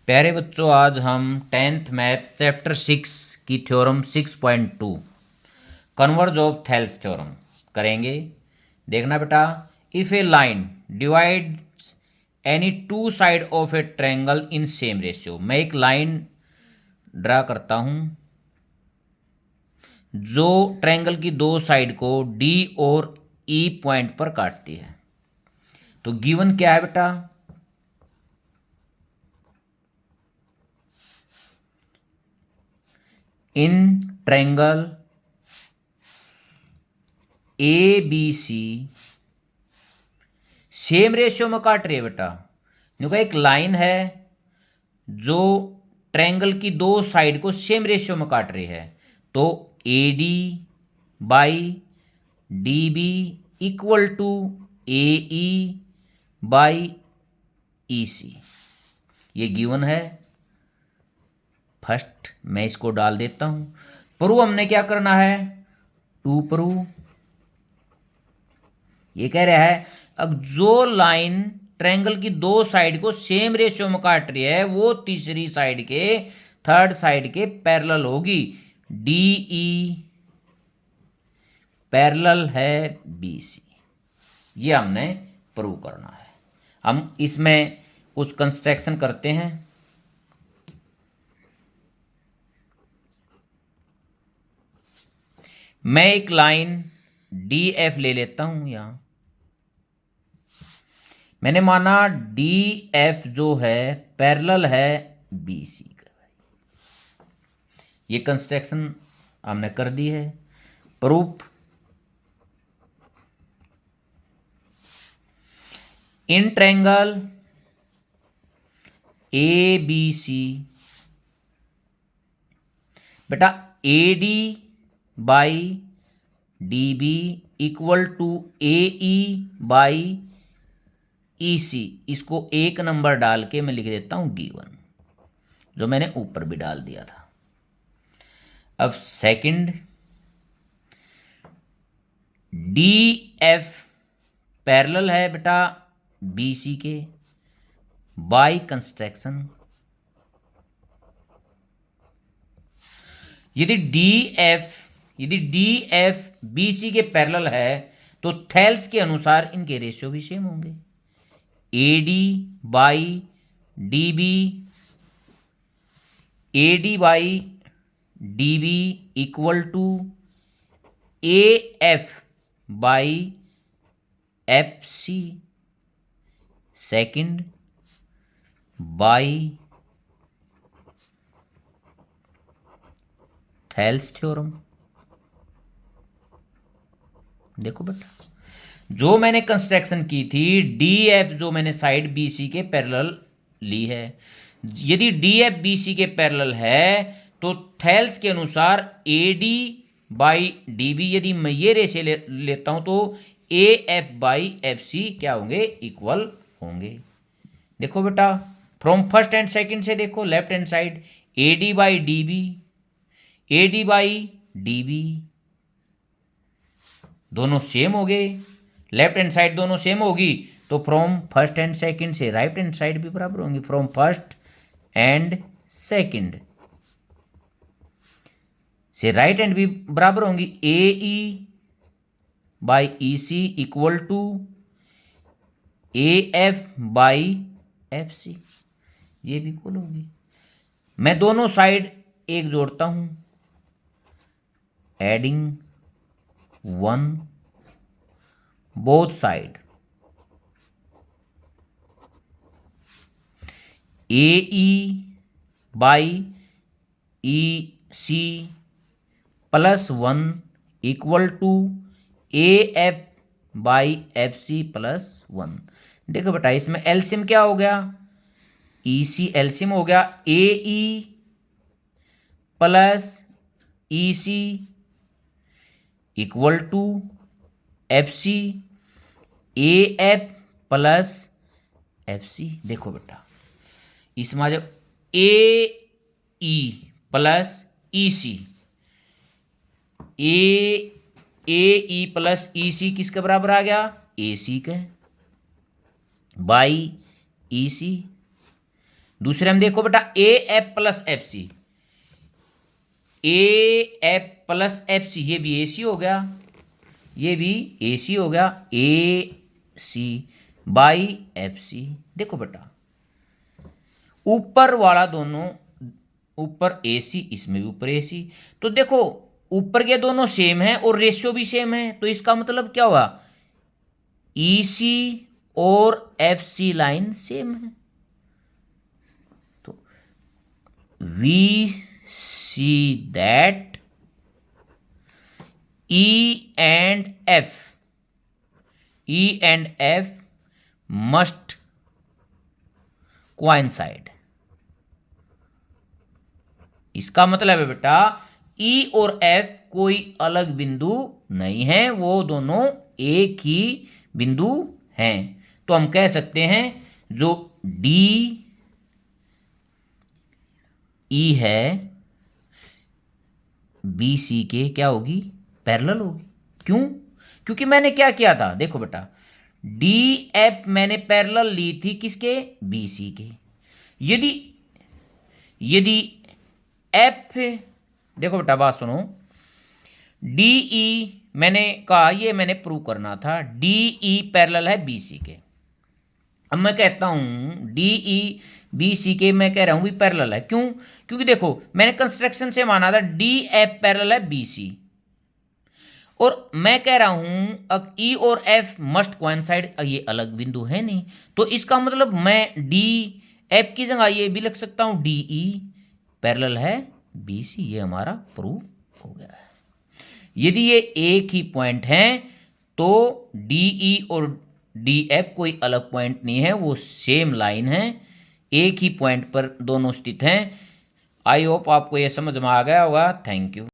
प्यारे बच्चों, आज हम 10th मैथ चैप्टर 6 की theorem 6.2 converse of Thales theorem करेंगे। देखना बेटा, if A line divides any two side of A triangle in same ratio. मैं एक लाइन ड्रा करता हूं जो ट्रायंगल की दो साइड को डी और ई पॉइंट पर काटती है। तो गिवन क्या है बेटा? In triangle A B C same ratio में काट रही है बेटा। देखो, एक लाइन है जो ट्रायंगल की दो साइड को सेम रेशियो में काट रही है। तो A D by D B equal to A E by E C, ये गिवन है। फर्स्ट मैं इसको डाल देता हूं। प्रूव हमने क्या करना है? To prove. ये कह रहा है अब जो लाइन ट्रायंगल की दो साइड को सेम रेशियो में काट रही है वो तीसरी साइड के, थर्ड साइड के पैरेलल होगी। डी ई पैरेलल है बी सी, ये हमने प्रूव करना है। हम इसमें कुछ कंस्ट्रक्शन करते हैं। मैं एक लाइन डी एफ ले लेता हूं। यहां मैंने माना डी एफ जो है पैरेलल है बी सी का। ये कंस्ट्रक्शन हमने कर दी है। Proof, in triangle A B C बेटा A D by D B equal to A E by E C. इसको एक नंबर डाल के मैं लिख देता हूं गिवन, जो मैंने ऊपर भी डाल दिया था। अब सेकंड, डी एफ पैरेलल है बेटा बी सी के बाई कंस्ट्रक्शन। यदि डी एफ बी सी के पैरेलल है तो थेल्स के अनुसार इनके रेशियो भी सेम होंगे। A D by D B, A D by D B equal to A F by F C second by Thales theorem. देखो बेटा, जो मैंने कंस्ट्रक्शन की थी डी एफ, जो मैंने साइड बी सी के पैरेलल ली है, यदि डी एफ बी सी के पैरेलल है तो थेल्स के अनुसार A D by D B, यदि मैं ये रेशे लेता हूं तो A F by F C क्या होंगे? इक्वल होंगे। देखो बेटा, फ्रॉम फर्स्ट एंड सेकंड से देखो, left hand side A D by D B, A D by D B दोनों सेम हो गए। लेफ्ट हैंड साइड दोनों सेम होगी तो फ्रॉम फर्स्ट एंड सेकंड से राइट हैंड साइड भी बराबर होंगी। फ्रॉम फर्स्ट एंड सेकंड से राइट हैंड भी बराबर होंगी। A E by E C equal to A F by F C, ये भी इक्वल होगी। मैं दोनों साइड एक जोड़ता हूं, adding one both side, A E by E C plus one equal to A F by F C plus one. देखो बेटा, इसमें एलसीएम क्या हो गया? ई सी एलसीएम हो गया A E plus E C equal to F C A F plus F C. देखो बेटा, इसमें आ जाओ ए ई प्लस ई सी, ए ई प्लस ई सी किसके बराबर आ गया? ए सी के, बाई ई सी दूसरे हम देखो बेटा A F plus F C, A F plus F C, ये भी ए सी हो गया, ये भी ए सी हो गया, ए सी बाई एफ सी। देखो बेटा ऊपर वाला दोनों ऊपर ए सी, इसमें भी ऊपर ए सी, तो देखो ऊपर के दोनों सेम है और रेशियो भी सेम है, तो इसका मतलब क्या हुआ, ई सी और एफ सी लाइन सेम है। तो we see that E and F must coincide. इसका मतलब है बेटा ई और एफ कोई अलग बिंदु नहीं है, वो दोनों एक ही बिंदु हैं। तो हम कह सकते हैं जो डी ई है बी सी के क्या होगी, पैरेलल होगी। क्यों? क्योंकि मैंने क्या किया था, देखो बेटा डी एफ मैंने पैरेलल ली थी किसके, बी सी के। यदि यदि एफ, देखो बेटा बात सुनो, डी ई मैंने कहा ये मैंने प्रूव करना था, डी ई पैरेलल है बी सी के। अब मैं कहता हूं डी ई बी सी के, मैं कह रहा हूं भी पैरेलल है। क्यों? क्योंकि देखो मैंने कंस्ट्रक्शन से माना था डी एफ पैरेलल है बी सी, और मैं कह रहा हूं ई और एफ मस्ट कोइंसाइड, ये अलग बिंदु है नहीं, तो इसका मतलब मैं डी एफ की जगह ये भी लिख सकता हूं डी ई पैरेलल है बी सी। ये हमारा प्रूफ हो गया है। यदि ये एक ही पॉइंट हैं तो डी ई और डी एफ कोई अलग पॉइंट नहीं है, वो सेम लाइन है, एक ही पॉइंट पर दोनों स्थित हैं। आई होप आपको ये समझ में आ गया होगा। Thank you.